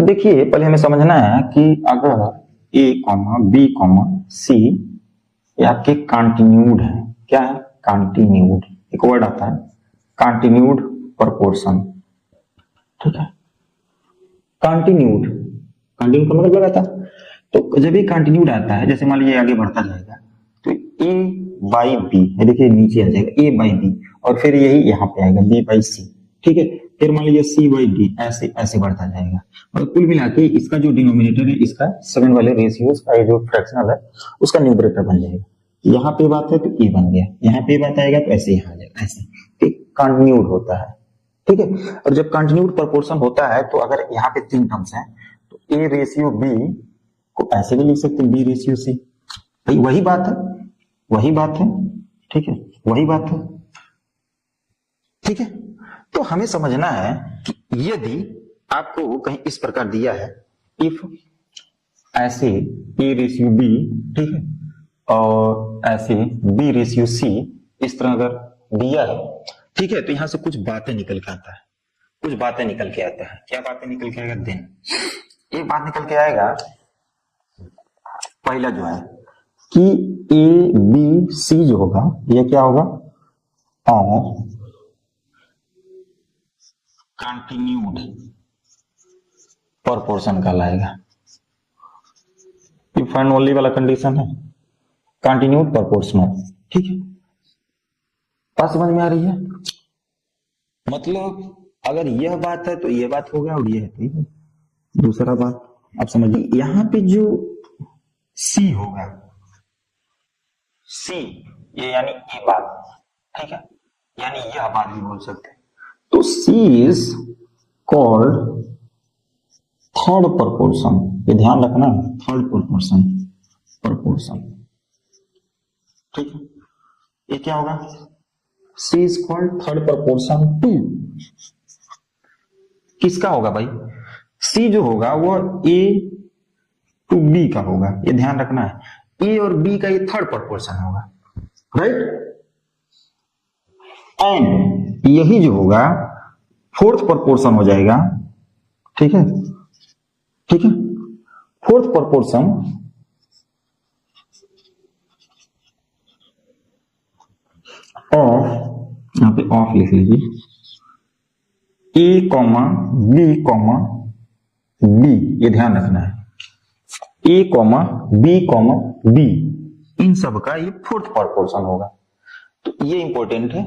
देखिए पहले हमें समझना है कि अगर ए कॉमा बी कॉमा सी ये आपके कंटिन्यूड है। क्या है? कंटिन्यूड। एक वर्ड आता है कंटिन्यूड प्रोपोर्शन। ठीक है, कंटिन्यूड। कंटिन्यूड का मतलब आता है, तो जब ये कंटिन्यूड आता है, जैसे मान लीजिए आगे बढ़ता जाएगा तो ए बाई बी, देखिए नीचे आ जाएगा ए बाई बी, और फिर यही यहाँ पे आएगा बी बाई सी। ठीक है, फिर मान लीजिए सी बाई डी, ऐसे ऐसे बढ़ता जाएगा, और कुल मिला के इसका जो डिनोमिनेटर है, इसका 7 वाले रेशियोज का जो फ्रैक्शनल है उसका न्यूमरेटर बन जाएगा। यहाँ पे बात है तो ए बन गया, यहाँ पे बात आएगा तो ऐसे यहाँ आ जाएगा, ऐसे। ठीक, कंटिन्यूड होता है। ठीक है, और जब कंटिन्यूड प्रोपोर्शन होता है तो अगर यहाँ पे 3 टर्म्स हैं तो ए रेशियो बी को ऐसे भी लिख सकते हैं, बी रेशियो सी। भाई वही बात है, वही बात है। ठीक है, वही बात है। ठीक है, तो हमें समझना है कि यदि आपको कहीं इस प्रकार दिया है, इफ ऐसे ए रेशियो बी, ठीक है, और ऐसे बी रेशियो सी, इस तरह अगर दिया है, ठीक है, तो यहां से कुछ बातें निकल के आता है, कुछ बातें निकल के आता है। क्या बातें निकल के आएगा? देन एक बात निकल के आएगा, पहला जो है कि ए बी सी जो होगा ये क्या होगा? और कंटिन्यूड प्रोपोर्शन कहलाएगा। इफ एंड ओनली वाला कंडीशन है, कंटिन्यूड प्रोपोर्शनल। ठीक है, बात समझ में आ रही है? मतलब अगर यह बात है तो यह बात होगा, और यह है ठीक है। दूसरा बात आप समझिए, यहां पे जो सी होगा, सी ये यानी ये बात, ठीक है, यानी यह बात भी बोल सकते हैं। तो सी इज कॉल्ड थर्ड प्रोपोर्शन। ये ध्यान रखना, थर्ड प्रोपोर्शन, प्रोपोर्शन। ठीक है, ये क्या होगा? C is called third proportion to, किसका होगा भाई? सी जो होगा वो ए टू बी का होगा, ये ध्यान रखना है। ए और बी का ये थर्ड प्रोपोर्शन होगा, राइट? एंड यही जो होगा फोर्थ प्रोपोर्शन हो जाएगा। ठीक है, ठीक है, फोर्थ प्रोपोर्शन ऑफ, यहां पे ऑफ लिख लीजिए, ए कॉमा बी कॉमा बी, ये ध्यान रखना है, ए कॉमा बी, इन सब का ये फोर्थ प्रोपोर्शन होगा। तो ये इंपॉर्टेंट है।